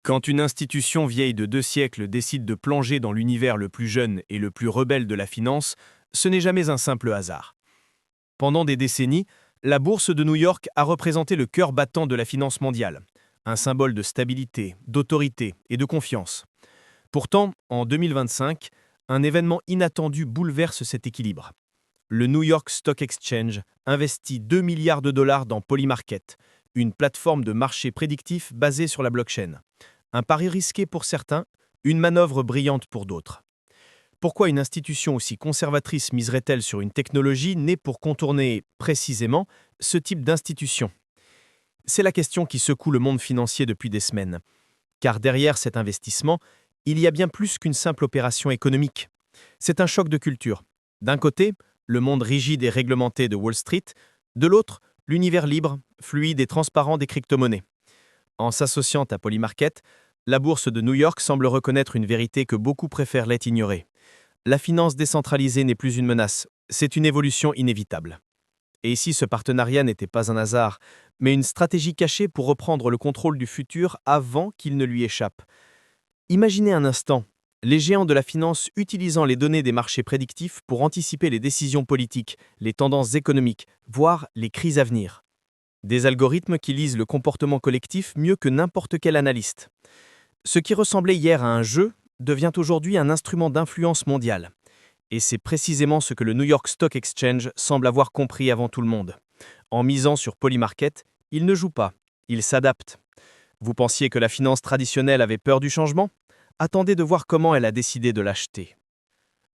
Quand une institution vieille de 2 siècles décide de plonger dans l'univers le plus jeune et le plus rebelle de la finance, ce n'est jamais un simple hasard. Pendant des décennies, la bourse de New York a représenté le cœur battant de la finance mondiale, un symbole de stabilité, d'autorité et de confiance. Pourtant, en 2025, un événement inattendu bouleverse cet équilibre. Le New York Stock Exchange investit 2 milliards de dollars dans Polymarket, une plateforme de marché prédictif basée sur la blockchain. Un pari risqué pour certains, une manœuvre brillante pour d'autres. Pourquoi une institution aussi conservatrice miserait-elle sur une technologie née pour contourner, précisément, ce type d'institution? C'est la question qui secoue le monde financier depuis des semaines. Car derrière cet investissement, il y a bien plus qu'une simple opération économique. C'est un choc de culture. D'un côté, le monde rigide et réglementé de Wall Street, de l'autre, l'univers libre, fluide et transparent des crypto-monnaies. En s'associant à Polymarket, la bourse de New York semble reconnaître une vérité que beaucoup préfèrent ignorer. La finance décentralisée n'est plus une menace, c'est une évolution inévitable. Et ici, ce partenariat n'était pas un hasard, mais une stratégie cachée pour reprendre le contrôle du futur avant qu'il ne lui échappe. Imaginez un instant, les géants de la finance utilisant les données des marchés prédictifs pour anticiper les décisions politiques, les tendances économiques, voire les crises à venir. Des algorithmes qui lisent le comportement collectif mieux que n'importe quel analyste. Ce qui ressemblait hier à un jeu devient aujourd'hui un instrument d'influence mondiale. Et c'est précisément ce que le New York Stock Exchange semble avoir compris avant tout le monde. En misant sur Polymarket, il ne joue pas, il s'adapte. Vous pensiez que la finance traditionnelle avait peur du changement? Attendez de voir comment elle a décidé de l'acheter.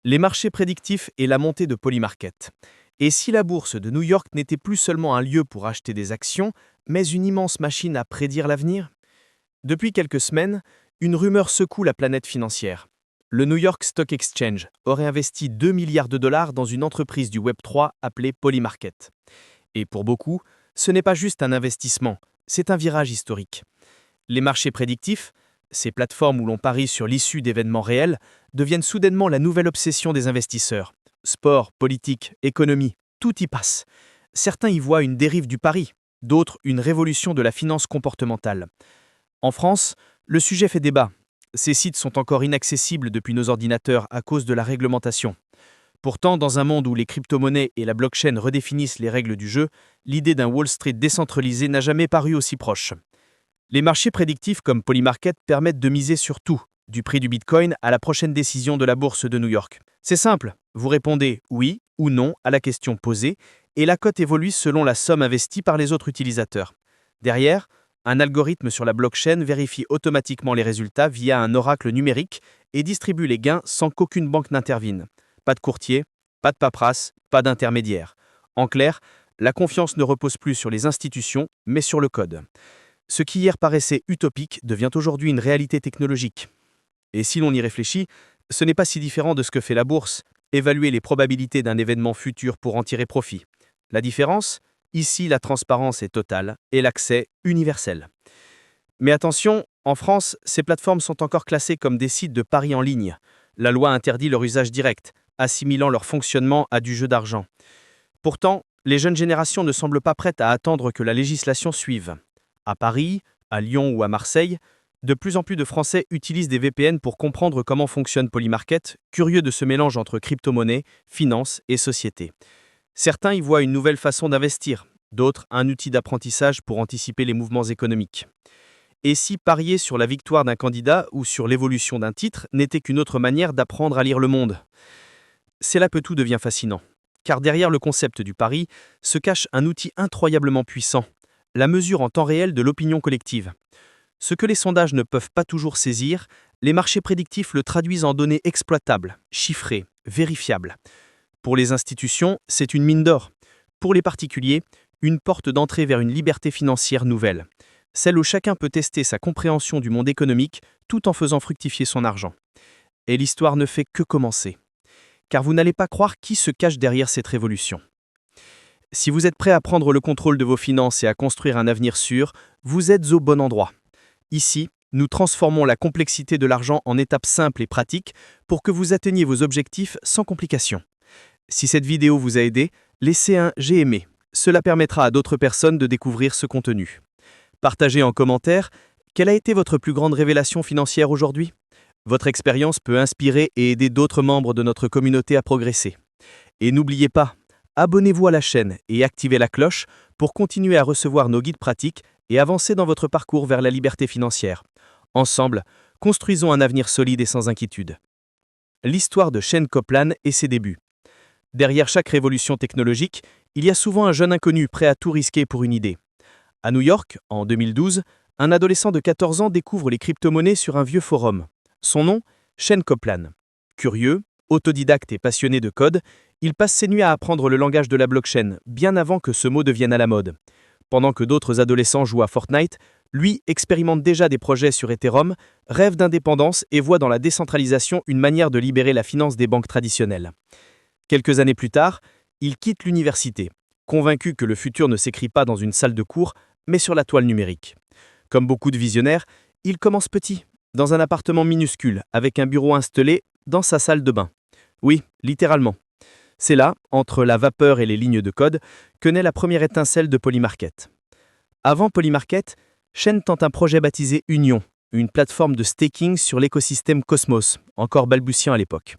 Les marchés prédictifs et la montée de Polymarket. Et si la bourse de New York n'était plus seulement un lieu pour acheter des actions, mais une immense machine à prédire l'avenir? Depuis quelques semaines, une rumeur secoue la planète financière. Le New York Stock Exchange aurait investi 2 milliards de dollars dans une entreprise du Web3 appelée Polymarket. Et pour beaucoup, ce n'est pas juste un investissement, c'est un virage historique. Les marchés prédictifs, ces plateformes où l'on parie sur l'issue d'événements réels, deviennent soudainement la nouvelle obsession des investisseurs. Sport, politique, économie, tout y passe. Certains y voient une dérive du pari, d'autres une révolution de la finance comportementale. En France, le sujet fait débat. Ces sites sont encore inaccessibles depuis nos ordinateurs à cause de la réglementation. Pourtant, dans un monde où les crypto-monnaies et la blockchain redéfinissent les règles du jeu, l'idée d'un Wall Street décentralisé n'a jamais paru aussi proche. Les marchés prédictifs comme Polymarket permettent de miser sur tout, du prix du Bitcoin à la prochaine décision de la bourse de New York. C'est simple, vous répondez oui ou non à la question posée et la cote évolue selon la somme investie par les autres utilisateurs. Derrière, un algorithme sur la blockchain vérifie automatiquement les résultats via un oracle numérique et distribue les gains sans qu'aucune banque n'intervienne. Pas de courtier, pas de paperasse, pas d'intermédiaire. En clair, la confiance ne repose plus sur les institutions, mais sur le code. Ce qui hier paraissait utopique devient aujourd'hui une réalité technologique. Et si l'on y réfléchit, ce n'est pas si différent de ce que fait la bourse, évaluer les probabilités d'un événement futur pour en tirer profit. La différence ? Ici, la transparence est totale et l'accès universel. Mais attention, en France, ces plateformes sont encore classées comme des sites de paris en ligne. La loi interdit leur usage direct, assimilant leur fonctionnement à du jeu d'argent. Pourtant, les jeunes générations ne semblent pas prêtes à attendre que la législation suive. À Paris, à Lyon ou à Marseille, de plus en plus de Français utilisent des VPN pour comprendre comment fonctionne Polymarket, curieux de ce mélange entre crypto-monnaie, finance et société. Certains y voient une nouvelle façon d'investir, d'autres un outil d'apprentissage pour anticiper les mouvements économiques. Et si parier sur la victoire d'un candidat ou sur l'évolution d'un titre n'était qu'une autre manière d'apprendre à lire le monde? C'est là que tout devient fascinant. Car derrière le concept du pari se cache un outil incroyablement puissant, la mesure en temps réel de l'opinion collective. Ce que les sondages ne peuvent pas toujours saisir, les marchés prédictifs le traduisent en données exploitables, chiffrées, vérifiables. Pour les institutions, c'est une mine d'or. Pour les particuliers, une porte d'entrée vers une liberté financière nouvelle. Celle où chacun peut tester sa compréhension du monde économique tout en faisant fructifier son argent. Et l'histoire ne fait que commencer. Car vous n'allez pas croire qui se cache derrière cette révolution. Si vous êtes prêt à prendre le contrôle de vos finances et à construire un avenir sûr, vous êtes au bon endroit. Ici, nous transformons la complexité de l'argent en étapes simples et pratiques pour que vous atteigniez vos objectifs sans complications. Si cette vidéo vous a aidé, laissez un « j'ai aimé ». Cela permettra à d'autres personnes de découvrir ce contenu. Partagez en commentaire Quelle a été votre plus grande révélation financière aujourd'hui? Votre expérience peut inspirer et aider d'autres membres de notre communauté à progresser. Et n'oubliez pas, abonnez-vous à la chaîne et activez la cloche pour continuer à recevoir nos guides pratiques et avancer dans votre parcours vers la liberté financière. Ensemble, construisons un avenir solide et sans inquiétude. L'histoire de Shane Coplan et ses débuts. Derrière chaque révolution technologique, il y a souvent un jeune inconnu prêt à tout risquer pour une idée. À New York, en 2012, un adolescent de 14 ans découvre les crypto-monnaies sur un vieux forum. Son nom, Shane Coplan. Curieux, autodidacte et passionné de code, il passe ses nuits à apprendre le langage de la blockchain, bien avant que ce mot devienne à la mode. Pendant que d'autres adolescents jouent à Fortnite, lui expérimente déjà des projets sur Ethereum, rêve d'indépendance et voit dans la décentralisation une manière de libérer la finance des banques traditionnelles. Quelques années plus tard, il quitte l'université, convaincu que le futur ne s'écrit pas dans une salle de cours, mais sur la toile numérique. Comme beaucoup de visionnaires, il commence petit, dans un appartement minuscule, avec un bureau installé dans sa salle de bain. Oui, littéralement. C'est là, entre la vapeur et les lignes de code, que naît la première étincelle de Polymarket. Avant Polymarket, Shane tente un projet baptisé Union, une plateforme de staking sur l'écosystème Cosmos, encore balbutiant à l'époque.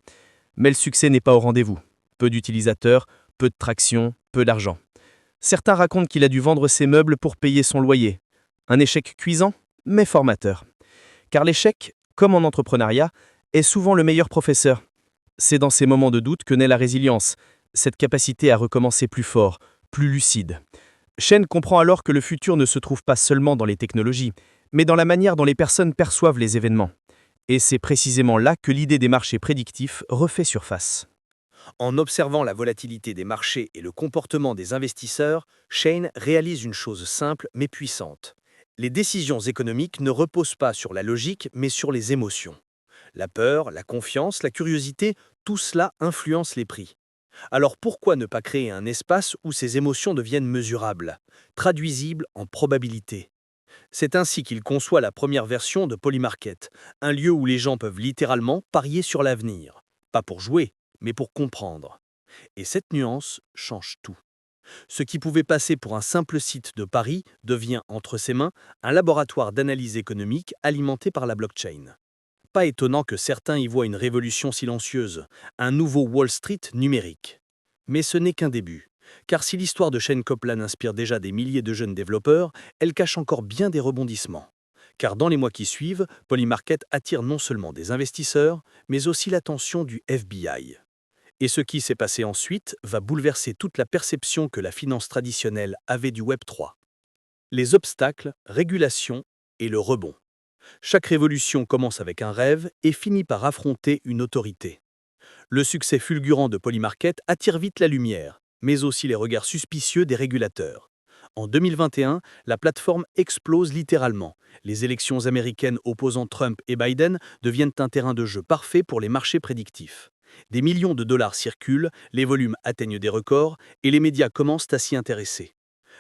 Mais le succès n'est pas au rendez-vous. Peu d'utilisateurs, peu de traction, peu d'argent. Certains racontent qu'il a dû vendre ses meubles pour payer son loyer. Un échec cuisant, mais formateur. Car l'échec, comme en entrepreneuriat, est souvent le meilleur professeur. C'est dans ces moments de doute que naît la résilience, cette capacité à recommencer plus fort, plus lucide. Shane comprend alors que le futur ne se trouve pas seulement dans les technologies, mais dans la manière dont les personnes perçoivent les événements. Et c'est précisément là que l'idée des marchés prédictifs refait surface. En observant la volatilité des marchés et le comportement des investisseurs, Shane réalise une chose simple mais puissante. Les décisions économiques ne reposent pas sur la logique mais sur les émotions. La peur, la confiance, la curiosité, tout cela influence les prix. Alors pourquoi ne pas créer un espace où ces émotions deviennent mesurables, traduisibles en probabilités? C'est ainsi qu'il conçoit la première version de Polymarket, un lieu où les gens peuvent littéralement parier sur l'avenir. Pas pour jouer, mais pour comprendre. Et cette nuance change tout. Ce qui pouvait passer pour un simple site de paris devient, entre ses mains, un laboratoire d'analyse économique alimenté par la blockchain. Pas étonnant que certains y voient une révolution silencieuse, un nouveau Wall Street numérique. Mais ce n'est qu'un début. Car si l'histoire de Shane Coplan inspire déjà des milliers de jeunes développeurs, elle cache encore bien des rebondissements. Car dans les mois qui suivent, Polymarket attire non seulement des investisseurs, mais aussi l'attention du FBI. Et ce qui s'est passé ensuite va bouleverser toute la perception que la finance traditionnelle avait du Web3. Les obstacles, régulations et le rebond. Chaque révolution commence avec un rêve et finit par affronter une autorité. Le succès fulgurant de Polymarket attire vite la lumière, mais aussi les regards suspicieux des régulateurs. En 2021, la plateforme explose littéralement. Les élections américaines opposant Trump et Biden deviennent un terrain de jeu parfait pour les marchés prédictifs. Des millions de dollars circulent, les volumes atteignent des records et les médias commencent à s'y intéresser.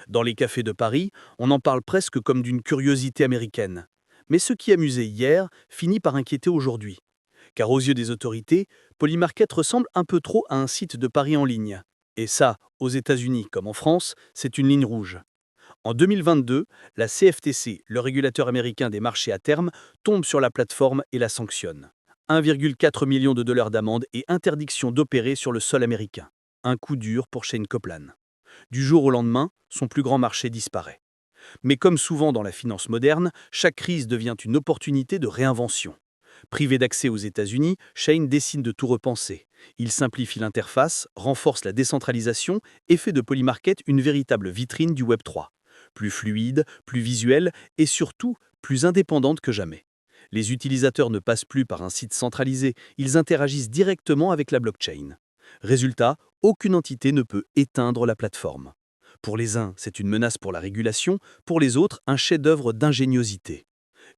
Dans les cafés de Paris, on en parle presque comme d'une curiosité américaine. Mais ce qui amusait hier finit par inquiéter aujourd'hui. Car aux yeux des autorités, Polymarket ressemble un peu trop à un site de paris en ligne. Et ça, aux États-Unis comme en France, c'est une ligne rouge. En 2022, la CFTC, le régulateur américain des marchés à terme, tombe sur la plateforme et la sanctionne. 1,4 million de dollars d'amende et interdiction d'opérer sur le sol américain. Un coup dur pour Shane Coplan. Du jour au lendemain, son plus grand marché disparaît. Mais comme souvent dans la finance moderne, chaque crise devient une opportunité de réinvention. Privé d'accès aux États-Unis, Shane décide de tout repenser. Il simplifie l'interface, renforce la décentralisation et fait de Polymarket une véritable vitrine du Web3. Plus fluide, plus visuelle et surtout plus indépendante que jamais. Les utilisateurs ne passent plus par un site centralisé, ils interagissent directement avec la blockchain. Résultat, aucune entité ne peut éteindre la plateforme. Pour les uns, c'est une menace pour la régulation, pour les autres, un chef-d'œuvre d'ingéniosité.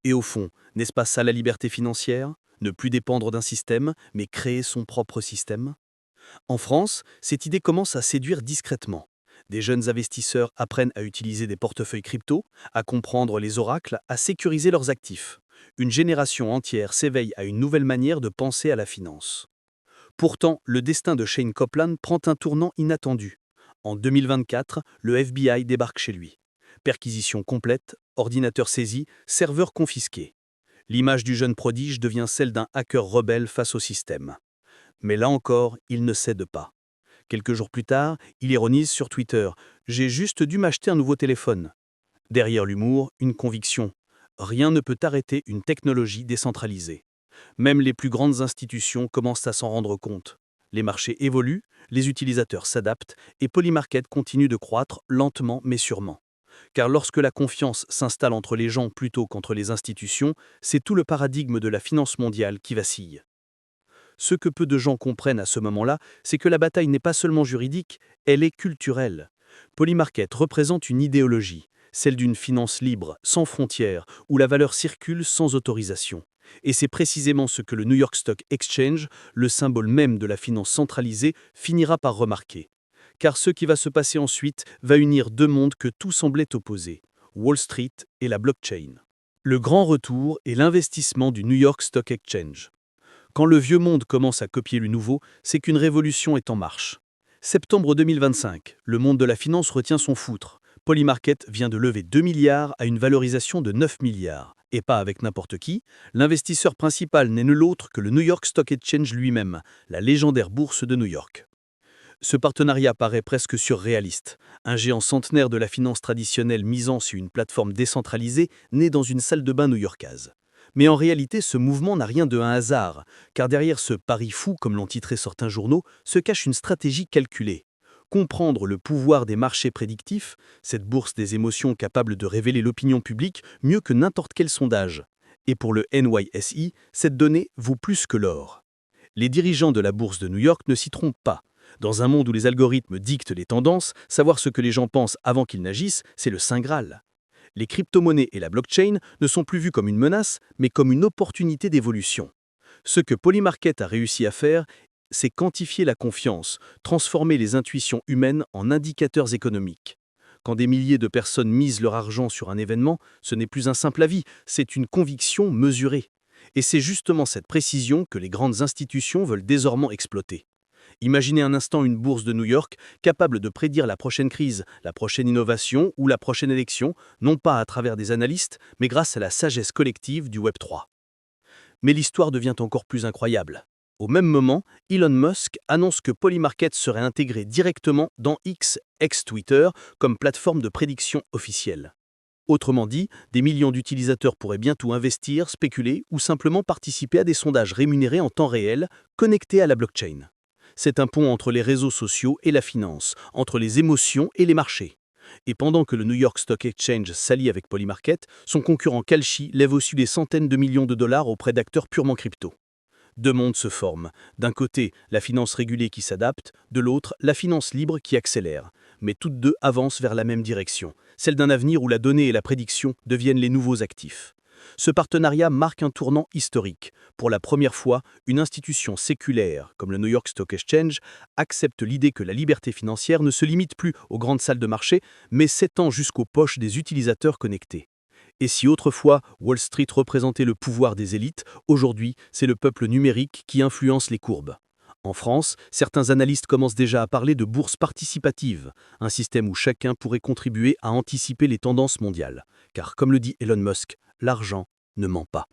Et au fond, n'est-ce pas ça la liberté financière? Ne plus dépendre d'un système, mais créer son propre système? En France, cette idée commence à séduire discrètement. Des jeunes investisseurs apprennent à utiliser des portefeuilles crypto, à comprendre les oracles, à sécuriser leurs actifs. Une génération entière s'éveille à une nouvelle manière de penser à la finance. Pourtant, le destin de Shane Coplan prend un tournant inattendu. En 2024, le FBI débarque chez lui. Perquisition complète, ordinateur saisi, serveur confisqué. L'image du jeune prodige devient celle d'un hacker rebelle face au système. Mais là encore, il ne cède pas. Quelques jours plus tard, il ironise sur Twitter : « J'ai juste dû m'acheter un nouveau téléphone ». Derrière l'humour, une conviction. Rien ne peut arrêter une technologie décentralisée. Même les plus grandes institutions commencent à s'en rendre compte. Les marchés évoluent, les utilisateurs s'adaptent et Polymarket continue de croître lentement mais sûrement. Car lorsque la confiance s'installe entre les gens plutôt qu'entre les institutions, c'est tout le paradigme de la finance mondiale qui vacille. Ce que peu de gens comprennent à ce moment-là, c'est que la bataille n'est pas seulement juridique, elle est culturelle. Polymarket représente une idéologie, celle d'une finance libre, sans frontières, où la valeur circule sans autorisation. Et c'est précisément ce que le New York Stock Exchange, le symbole même de la finance centralisée, finira par remarquer. Car ce qui va se passer ensuite va unir deux mondes que tout semblait opposer, Wall Street et la blockchain. Le grand retour est l'investissement du New York Stock Exchange. Quand le vieux monde commence à copier le nouveau, c'est qu'une révolution est en marche. Septembre 2025, le monde de la finance retient son foutre. Polymarket vient de lever 2 milliards à une valorisation de 9 milliards. Et pas avec n'importe qui, l'investisseur principal n'est nul autre que le New York Stock Exchange lui-même, la légendaire bourse de New York. Ce partenariat paraît presque surréaliste. Un géant centenaire de la finance traditionnelle misant sur une plateforme décentralisée né dans une salle de bain new-yorkaise. Mais en réalité, ce mouvement n'a rien de un hasard, car derrière ce pari fou, comme l'ont titré certains journaux, se cache une stratégie calculée. Comprendre le pouvoir des marchés prédictifs, cette bourse des émotions capable de révéler l'opinion publique mieux que n'importe quel sondage. Et pour le NYSE, cette donnée vaut plus que l'or. Les dirigeants de la bourse de New York ne s'y trompent pas. Dans un monde où les algorithmes dictent les tendances, savoir ce que les gens pensent avant qu'ils n'agissent, c'est le saint Graal. Les crypto-monnaies et la blockchain ne sont plus vues comme une menace, mais comme une opportunité d'évolution. Ce que Polymarket a réussi à faire, c'est quantifier la confiance, transformer les intuitions humaines en indicateurs économiques. Quand des milliers de personnes misent leur argent sur un événement, ce n'est plus un simple avis, c'est une conviction mesurée. Et c'est justement cette précision que les grandes institutions veulent désormais exploiter. Imaginez un instant une bourse de New York capable de prédire la prochaine crise, la prochaine innovation ou la prochaine élection, non pas à travers des analystes, mais grâce à la sagesse collective du Web3. Mais l'histoire devient encore plus incroyable. Au même moment, Elon Musk annonce que Polymarket serait intégré directement dans X, ex-Twitter, comme plateforme de prédiction officielle. Autrement dit, des millions d'utilisateurs pourraient bientôt investir, spéculer ou simplement participer à des sondages rémunérés en temps réel, connectés à la blockchain. C'est un pont entre les réseaux sociaux et la finance, entre les émotions et les marchés. Et pendant que le New York Stock Exchange s'allie avec Polymarket, son concurrent Kalshi lève aussi des centaines de millions de dollars auprès d'acteurs purement crypto. Deux mondes se forment. D'un côté, la finance régulée qui s'adapte, de l'autre, la finance libre qui accélère. Mais toutes deux avancent vers la même direction, celle d'un avenir où la donnée et la prédiction deviennent les nouveaux actifs. Ce partenariat marque un tournant historique. Pour la première fois, une institution séculaire, comme le New York Stock Exchange, accepte l'idée que la liberté financière ne se limite plus aux grandes salles de marché, mais s'étend jusqu'aux poches des utilisateurs connectés. Et si autrefois Wall Street représentait le pouvoir des élites, aujourd'hui, c'est le peuple numérique qui influence les courbes. En France, certains analystes commencent déjà à parler de bourse participative, un système où chacun pourrait contribuer à anticiper les tendances mondiales. Car comme le dit Elon Musk, l'argent ne ment pas.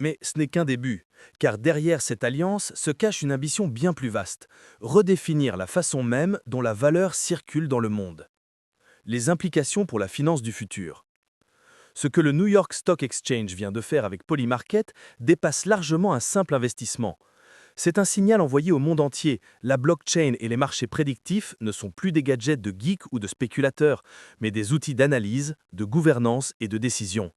Mais ce n'est qu'un début, car derrière cette alliance se cache une ambition bien plus vaste, redéfinir la façon même dont la valeur circule dans le monde. Les implications pour la finance du futur. Ce que le New York Stock Exchange vient de faire avec Polymarket dépasse largement un simple investissement. C'est un signal envoyé au monde entier. La blockchain et les marchés prédictifs ne sont plus des gadgets de geeks ou de spéculateurs, mais des outils d'analyse, de gouvernance et de décision.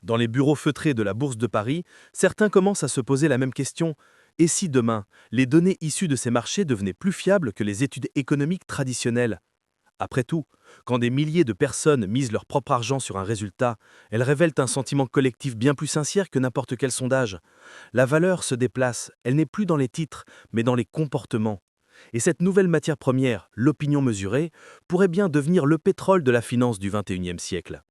Dans les bureaux feutrés de la Bourse de Paris, certains commencent à se poser la même question. Et si demain, les données issues de ces marchés devenaient plus fiables que les études économiques traditionnelles ? Après tout, quand des milliers de personnes misent leur propre argent sur un résultat, elles révèlent un sentiment collectif bien plus sincère que n'importe quel sondage. La valeur se déplace, elle n'est plus dans les titres, mais dans les comportements. Et cette nouvelle matière première, l'opinion mesurée, pourrait bien devenir le pétrole de la finance du XXIe siècle.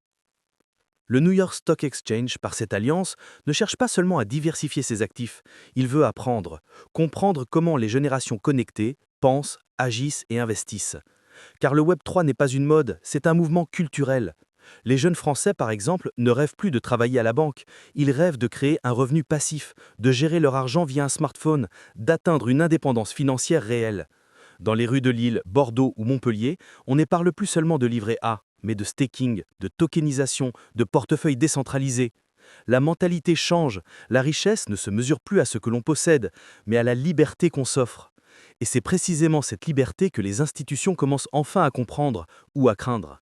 Le New York Stock Exchange, par cette alliance, ne cherche pas seulement à diversifier ses actifs, il veut apprendre, comprendre comment les générations connectées pensent, agissent et investissent. Car le Web3 n'est pas une mode, c'est un mouvement culturel. Les jeunes Français, par exemple, ne rêvent plus de travailler à la banque. Ils rêvent de créer un revenu passif, de gérer leur argent via un smartphone, d'atteindre une indépendance financière réelle. Dans les rues de Lille, Bordeaux ou Montpellier, on ne parle plus seulement de livret A, mais de staking, de tokenisation, de portefeuille décentralisé. La mentalité change, la richesse ne se mesure plus à ce que l'on possède, mais à la liberté qu'on s'offre. Et c'est précisément cette liberté que les institutions commencent enfin à comprendre ou à craindre.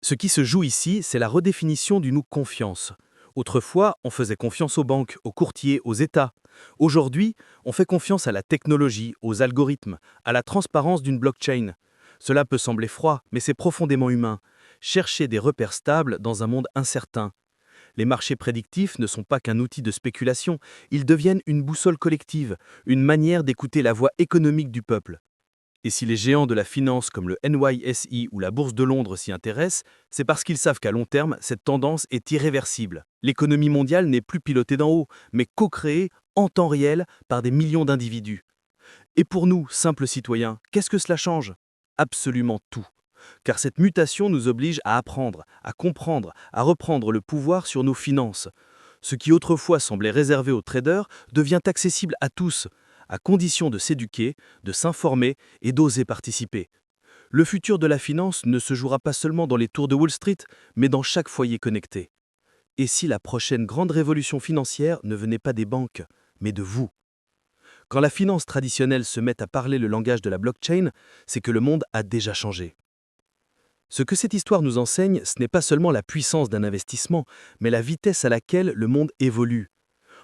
Ce qui se joue ici, c'est la redéfinition du nous confiance. Autrefois, on faisait confiance aux banques, aux courtiers, aux États. Aujourd'hui, on fait confiance à la technologie, aux algorithmes, à la transparence d'une blockchain. Cela peut sembler froid, mais c'est profondément humain. Chercher des repères stables dans un monde incertain. Les marchés prédictifs ne sont pas qu'un outil de spéculation, ils deviennent une boussole collective, une manière d'écouter la voix économique du peuple. Et si les géants de la finance comme le NYSE ou la Bourse de Londres s'y intéressent, c'est parce qu'ils savent qu'à long terme, cette tendance est irréversible. L'économie mondiale n'est plus pilotée d'en haut, mais co-créée en temps réel par des millions d'individus. Et pour nous, simples citoyens, qu'est-ce que cela change? Absolument tout. Car cette mutation nous oblige à apprendre, à comprendre, à reprendre le pouvoir sur nos finances. Ce qui autrefois semblait réservé aux traders devient accessible à tous, à condition de s'éduquer, de s'informer et d'oser participer. Le futur de la finance ne se jouera pas seulement dans les tours de Wall Street, mais dans chaque foyer connecté. Et si la prochaine grande révolution financière ne venait pas des banques, mais de vous? Quand la finance traditionnelle se met à parler le langage de la blockchain, c'est que le monde a déjà changé. Ce que cette histoire nous enseigne, ce n'est pas seulement la puissance d'un investissement, mais la vitesse à laquelle le monde évolue.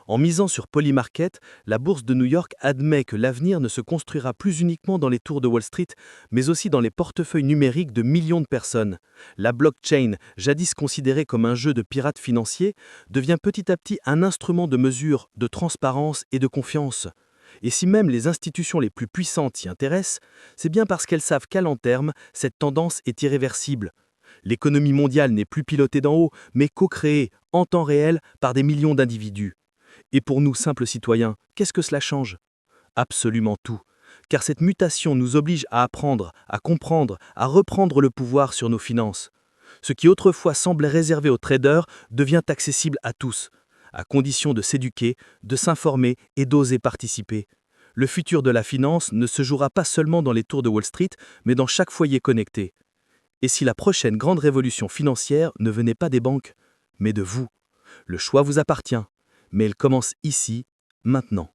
En misant sur Polymarket, la bourse de New York admet que l'avenir ne se construira plus uniquement dans les tours de Wall Street, mais aussi dans les portefeuilles numériques de millions de personnes. La blockchain, jadis considérée comme un jeu de pirates financiers, devient petit à petit un instrument de mesure, de transparence et de confiance. Et si même les institutions les plus puissantes s'y intéressent, c'est bien parce qu'elles savent qu'à long terme, cette tendance est irréversible. L'économie mondiale n'est plus pilotée d'en haut, mais co-créée, en temps réel, par des millions d'individus. Et pour nous, simples citoyens, qu'est-ce que cela change? Absolument tout. Car cette mutation nous oblige à apprendre, à comprendre, à reprendre le pouvoir sur nos finances. Ce qui autrefois semblait réservé aux traders devient accessible à tous, à condition de s'éduquer, de s'informer et d'oser participer. Le futur de la finance ne se jouera pas seulement dans les tours de Wall Street, mais dans chaque foyer connecté. Et si la prochaine grande révolution financière ne venait pas des banques, mais de vous? Le choix vous appartient, mais elle commence ici, maintenant.